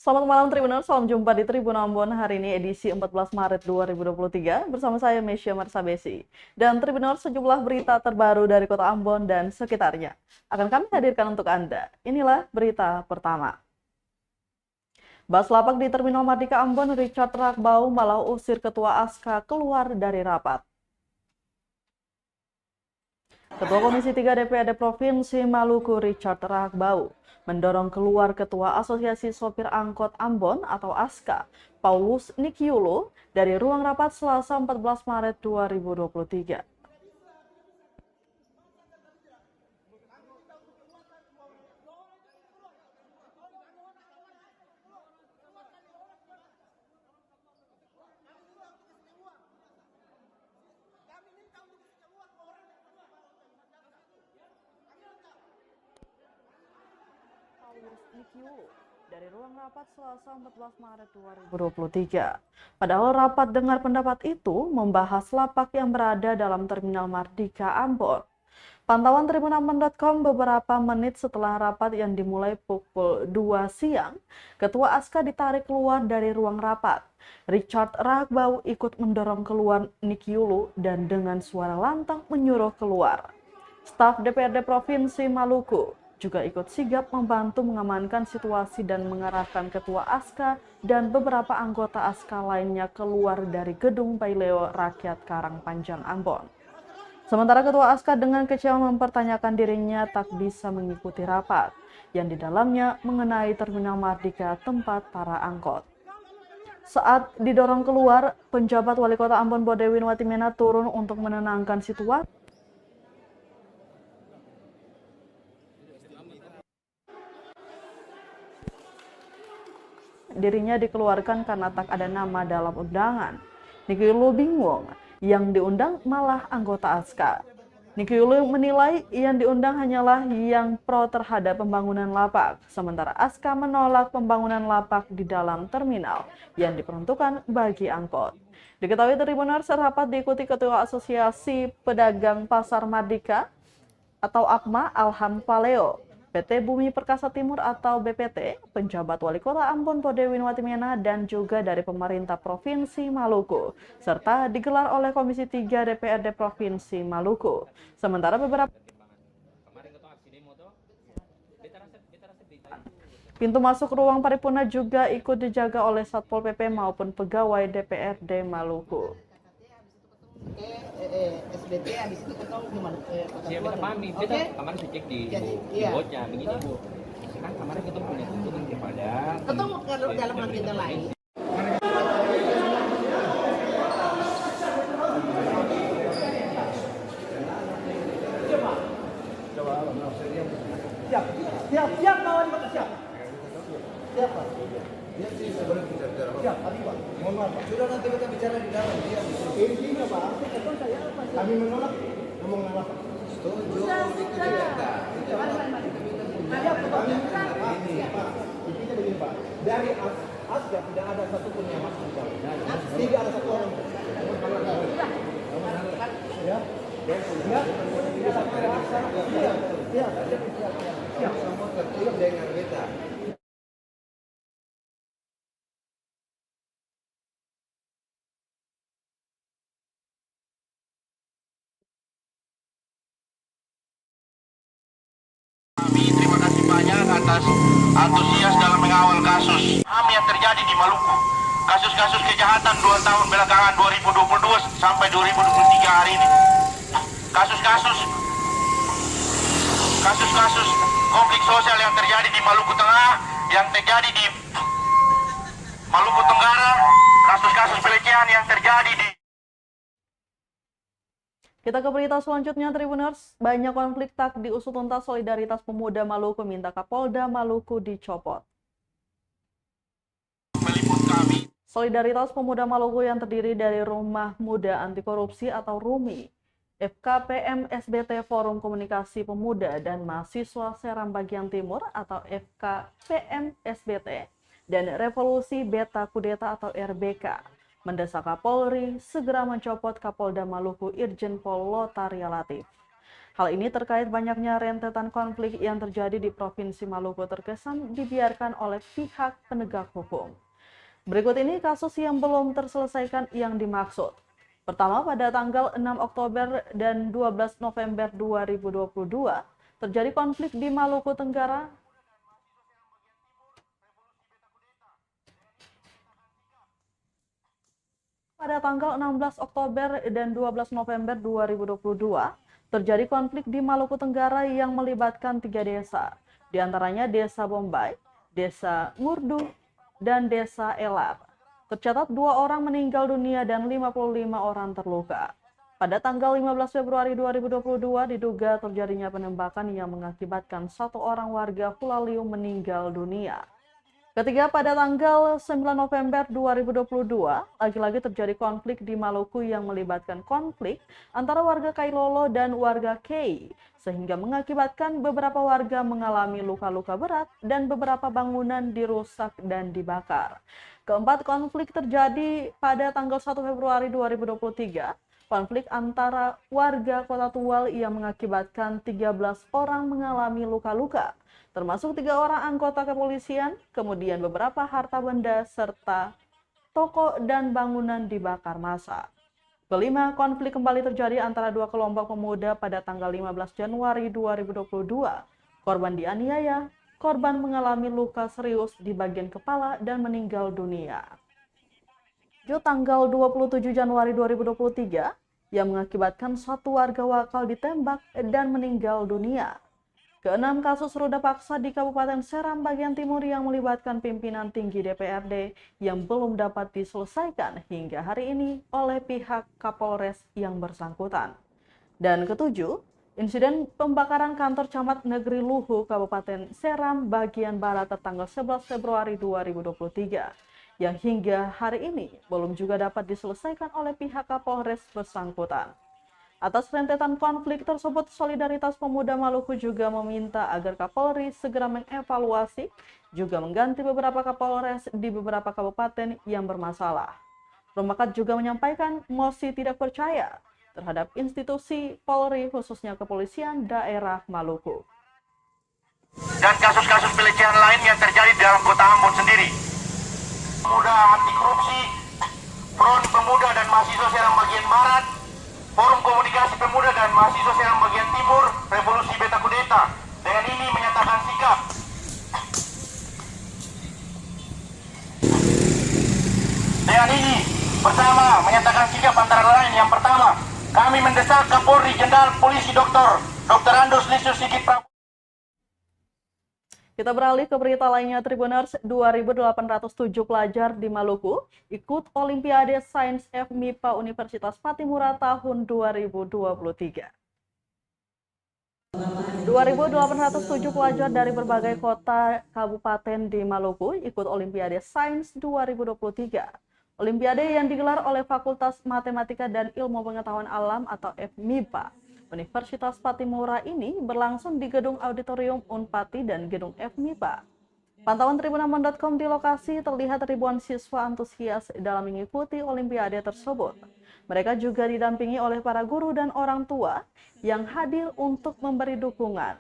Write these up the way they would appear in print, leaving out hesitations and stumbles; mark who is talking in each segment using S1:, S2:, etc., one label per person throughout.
S1: Selamat malam Tribuners, salam jumpa di Tribun Ambon hari ini edisi 14 Maret 2023 bersama saya Mesya Marsabesi. Dan Tribuners, sejumlah berita terbaru dari Kota Ambon dan sekitarnya akan kami hadirkan untuk Anda. Inilah berita pertama. Baslapak di Terminal Mardika Ambon, Richard Rakbau malah usir Ketua ASKA keluar dari rapat. Ketua Komisi 3 DPRD Provinsi Maluku Richard Rakbau mendorong keluar Ketua Asosiasi Sopir Angkot Ambon atau ASKA, Paulus Nikiulu, dari ruang rapat Selasa 14 Maret 2023. Dari ruang rapat Selasa 14 Maret 2023. Padahal rapat dengar pendapat itu membahas lapak yang berada dalam Terminal Mardika Ambon. Pantauan tribunambon.com beberapa menit setelah rapat yang dimulai pukul 2 siang, Ketua ASKA ditarik keluar dari ruang rapat. Richard Rakbau ikut mendorong keluar Nikiulu dan dengan suara lantang menyuruh keluar. Staf DPRD Provinsi Maluku juga ikut sigap membantu mengamankan situasi dan mengarahkan Ketua ASKA dan beberapa anggota ASKA lainnya keluar dari gedung Baileo Rakyat Karangpanjang Ambon. Sementara Ketua ASKA dengan kecewa mempertanyakan dirinya tak bisa mengikuti rapat yang di dalamnya mengenai Terminal Mardika tempat para angkot. Saat didorong keluar, penjabat Wali Kota Ambon Bodewin Watimena turun untuk menenangkan situasi. Dirinya dikeluarkan karena tak ada nama dalam undangan. Nikiulu bingung, yang diundang malah anggota ASKA. Nikiulu menilai yang diundang hanyalah yang pro terhadap pembangunan lapak, sementara ASKA menolak pembangunan lapak di dalam terminal yang diperuntukkan bagi angkot. Diketahui Tribuners, rapat diikuti Ketua Asosiasi Pedagang Pasar Mardika atau APMA Alham Paleo, PT Bumi Perkasa Timur atau BPT, penjabat Wali Kota Ambon Bodewin Watimena dan juga dari pemerintah Provinsi Maluku, serta digelar oleh Komisi 3 DPRD Provinsi Maluku. Sementara beberapa pintu masuk ruang paripurna juga ikut dijaga oleh Satpol PP maupun pegawai DPRD Maluku.
S2: SBT habis itu ketemu gimana?
S3: Ya kita pahami, kita kemarin saya cek di botnya begini Bu. Kan kemarin kita punya tuntutan kepada
S2: ketemu kalau dalam agenda lain. Siap kawan siap. Siap Pak.
S4: Dia sih sebenarnya bisa bicara Pak.
S2: Siap, tadi Pak. Mohon maaf Pak.
S4: Sudah nanti kita bicara di dalam. Dia
S2: Intinya Pak, saya apa? Kami menolak ngomong apa?
S4: setuju itu tidak tak.
S2: Siap Pak. Pak. Intinya begini Pak. Dari ASGA tidak ada satupun yang masuk Pak. Tidak ada satu orang. Ya. Ya.
S4: Siap. Semua tertib dengan kita.
S5: Terima kasih banyak atas antusias dalam mengawal kasus HAM yang terjadi di Maluku. Kasus-kasus kejahatan 2 tahun belakangan 2022 sampai 2023 hari ini. Kasus-kasus konflik sosial yang terjadi di Maluku Tengah, yang terjadi di Maluku Tenggara, kasus-kasus pelecehan yang terjadi di
S1: Kita ke berita selanjutnya, Tribuners. Banyak konflik tak diusut tuntas, Solidaritas Pemuda Maluku minta Kapolda Maluku dicopot. Solidaritas Pemuda Maluku yang terdiri dari Rumah Muda Anti Korupsi atau RUMI, FKPM SBT Forum Komunikasi Pemuda dan Mahasiswa Seram Bagian Timur atau FKPM SBT, dan Revolusi Beta Kudeta atau RBK, mendesak Kapolri segera mencopot Kapolda Maluku Irjen Pol Lotaria Latif. Hal ini terkait banyaknya rentetan konflik yang terjadi di Provinsi Maluku terkesan dibiarkan oleh pihak penegak hukum. Berikut ini kasus yang belum terselesaikan yang dimaksud. Pertama, pada tanggal 6 Oktober dan 12 November 2022, terjadi konflik di Maluku Tenggara. Pada tanggal 16 Oktober dan 12 November 2022, terjadi konflik di Maluku Tenggara yang melibatkan 3 desa, di antaranya Desa Bombay, Desa Ngurdu, dan Desa Elar. Tercatat 2 orang meninggal dunia dan 55 orang terluka. Pada tanggal 15 Februari 2022 diduga terjadinya penembakan yang mengakibatkan 1 orang warga Hulaliu meninggal dunia. Ketiga, pada tanggal 9 November 2022, lagi-lagi terjadi konflik di Maluku yang melibatkan konflik antara warga Kailolo dan warga Kei, sehingga mengakibatkan beberapa warga mengalami luka-luka berat dan beberapa bangunan dirusak dan dibakar. Keempat, konflik terjadi pada tanggal 1 Februari 2023, konflik antara warga Kota Tual yang mengakibatkan 13 orang mengalami luka-luka, termasuk 3 orang anggota kepolisian, kemudian beberapa harta benda serta toko dan bangunan dibakar massa. Kelima, konflik kembali terjadi antara 2 kelompok pemuda pada tanggal 15 Januari 2022. Korban dianiaya, korban mengalami luka serius di bagian kepala dan meninggal dunia. Tanggal 27 Januari 2023 yang mengakibatkan 1 warga wakal ditembak dan meninggal dunia. Keenam, kasus ruda paksa di Kabupaten Seram bagian timur yang melibatkan pimpinan tinggi DPRD yang belum dapat diselesaikan hingga hari ini oleh pihak Kapolres yang bersangkutan. Dan ketujuh, insiden pembakaran kantor Camat Negeri Luhu Kabupaten Seram bagian barat tertanggal 11 Februari 2023 yang hingga hari ini belum juga dapat diselesaikan oleh pihak Kapolres bersangkutan. Atas rentetan konflik tersebut, Solidaritas Pemuda Maluku juga meminta agar Kapolri segera mengevaluasi, juga mengganti beberapa Kapolres di beberapa kabupaten yang bermasalah. Romakat juga menyampaikan mosi tidak percaya terhadap institusi Polri, khususnya kepolisian daerah Maluku.
S5: Dan kasus-kasus pelecehan lain yang terjadi di dalam kota Ambon sendiri. Pemuda anti korupsi, Front Pemuda dan Mahasiswa Serang bagian Barat, Forum Komunikasi Pemuda dan Mahasiswa Serang bagian Timur, Revolusi Beta Kudeta, dengan ini menyatakan sikap. Dengan ini bersama menyatakan sikap antara lain yang pertama, kami mendesak Kapolri Jenderal Polisi Dr. Andos Listio Sigit Prabowo.
S1: Kita beralih ke berita lainnya. Tribuners, 2.807 pelajar di Maluku ikut Olimpiade Sains FMIPA Universitas Patimura tahun 2023. 2.807 pelajar dari berbagai kota kabupaten di Maluku ikut Olimpiade Sains 2023. Olimpiade yang digelar oleh Fakultas Matematika dan Ilmu Pengetahuan Alam atau FMIPA Universitas Patimura ini berlangsung di Gedung Auditorium Unpati dan Gedung FMIPA. Pantauan tribunambon.com di lokasi terlihat ribuan siswa antusias dalam mengikuti Olimpiade tersebut. Mereka juga didampingi oleh para guru dan orang tua yang hadir untuk memberi dukungan.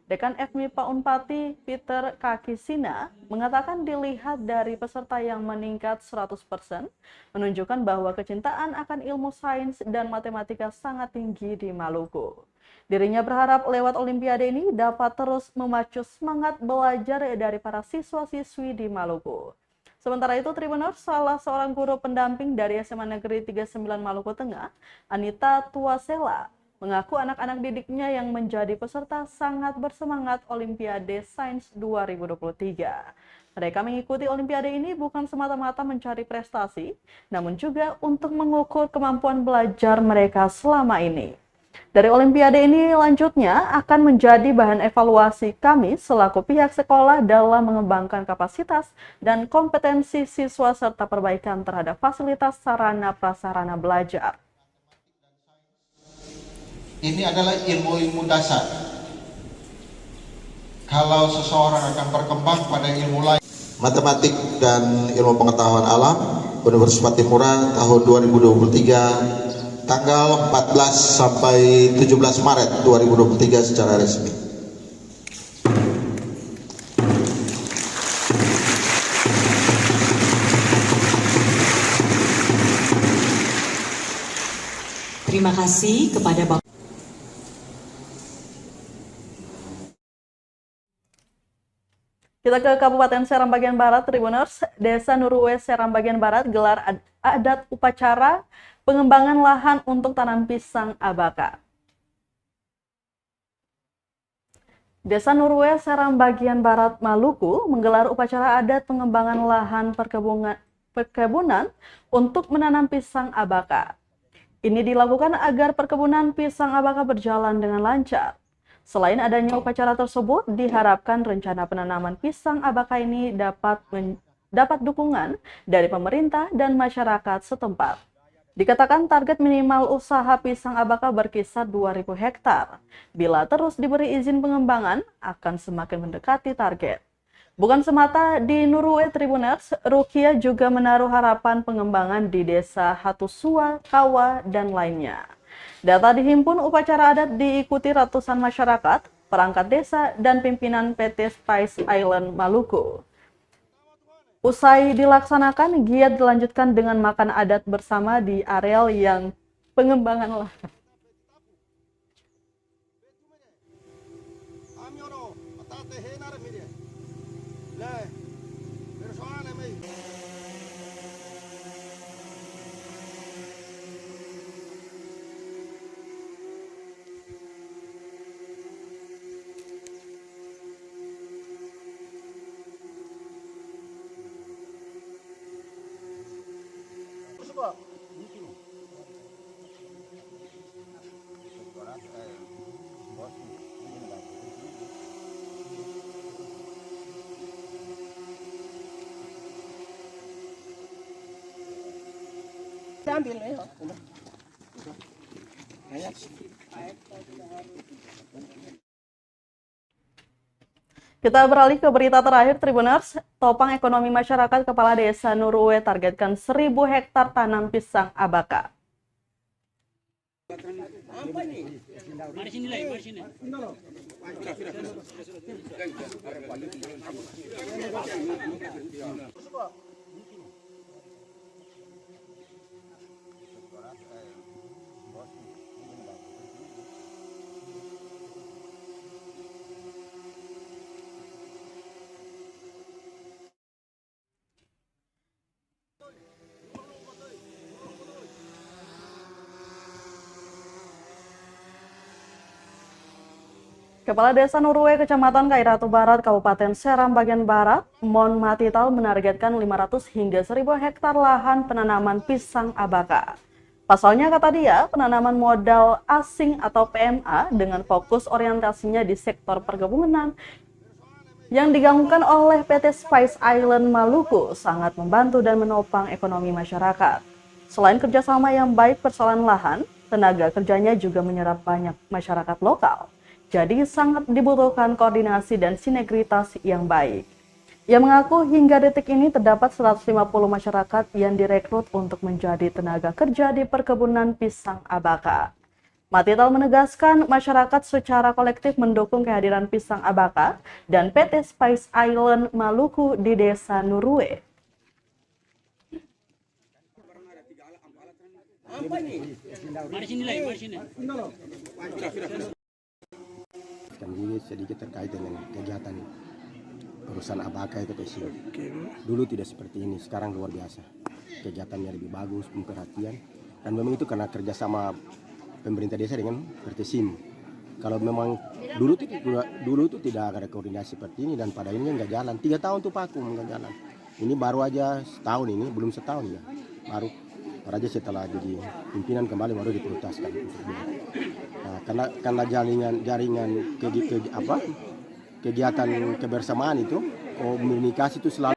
S1: Dekan FMIPA Unpati, Peter Kakisina, mengatakan dilihat dari peserta yang meningkat 100%, menunjukkan bahwa kecintaan akan ilmu sains dan matematika sangat tinggi di Maluku. Dirinya berharap lewat Olimpiade ini dapat terus memacu semangat belajar dari para siswa-siswi di Maluku. Sementara itu, Tribuners, salah seorang guru pendamping dari SMA Negeri 39 Maluku Tengah, Anita Tuasela, mengaku anak-anak didiknya yang menjadi peserta sangat bersemangat Olimpiade Sains 2023. Mereka mengikuti Olimpiade ini bukan semata-mata mencari prestasi, namun juga untuk mengukur kemampuan belajar mereka selama ini. Dari Olimpiade ini lanjutnya akan menjadi bahan evaluasi kami selaku pihak sekolah dalam mengembangkan kapasitas dan kompetensi siswa serta perbaikan terhadap fasilitas sarana prasarana belajar.
S6: Ini adalah ilmu-ilmu dasar. Kalau seseorang akan berkembang pada ilmu lain.
S7: Matematik dan Ilmu Pengetahuan Alam Universitas Patimura tahun 2023
S6: tanggal 14 sampai 17 Maret 2023 secara resmi.
S7: Terima kasih kepada Bapak.
S1: Kita ke Kabupaten Seram bagian Barat, Tribuners. Desa Nuruwe, Seram bagian Barat gelar adat upacara pengembangan lahan untuk tanam pisang abaka. Desa Nuruwe, Seram bagian Barat, Maluku menggelar upacara adat pengembangan lahan perkebunan untuk menanam pisang abaka. Ini dilakukan agar perkebunan pisang abaka berjalan dengan lancar. Selain adanya upacara tersebut, diharapkan rencana penanaman pisang abaka ini dapat dukungan dari pemerintah dan masyarakat setempat. Dikatakan target minimal usaha pisang abaka berkisar 2.000 hektar. Bila terus diberi izin pengembangan, akan semakin mendekati target. Bukan semata di Nuruwe, Tribuners, Rukia juga menaruh harapan pengembangan di desa Hatusua, Kawa, dan lainnya. Data dihimpun, upacara adat diikuti ratusan masyarakat, perangkat desa, dan pimpinan PT Spice Island Maluku. Usai dilaksanakan, giat dilanjutkan dengan makan adat bersama di areal yang pengembangan lahan. Kita beralih ke berita terakhir, Tribuners. Topang ekonomi masyarakat Kepala Desa Nuruwe targetkan 1.000 hektar tanam pisang abaka. Kepala Desa Nuruwe, Kecamatan Kairatu Barat, Kabupaten Seram bagian Barat, Mon Matital menargetkan 500 hingga 1.000 hektar lahan penanaman pisang abaka. Pasalnya, kata dia, penanaman modal asing atau PMA dengan fokus orientasinya di sektor perkebunan yang digaungkan oleh PT Spice Island Maluku sangat membantu dan menopang ekonomi masyarakat. Selain kerjasama yang baik persoalan lahan, tenaga kerjanya juga menyerap banyak masyarakat lokal. Jadi sangat dibutuhkan koordinasi dan sinergitas yang baik. Ia mengaku hingga detik ini terdapat 150 masyarakat yang direkrut untuk menjadi tenaga kerja di perkebunan pisang abaka. Matital menegaskan masyarakat secara kolektif mendukung kehadiran pisang abaka dan PT Spice Island Maluku di Desa Nuruwe.
S8: Ini sedikit terkait dengan kegiatan perusahaan abaka itu sih. Dulu tidak seperti ini, sekarang luar biasa. Kegiatannya lebih bagus, perhatian, dan memang itu karena kerjasama pemerintah desa dengan Pertesim. Kalau memang dulu itu tidak ada koordinasi seperti ini dan pada ini nggak jalan. 3 tahun tuh Paku nggak jalan. Ini baru aja setahun ini, belum setahun ya, baru aja setelah jadi pimpinan kembali baru diprioritaskan. Nah, karena jaringan kegiatan kebersamaan itu komunikasi itu selalu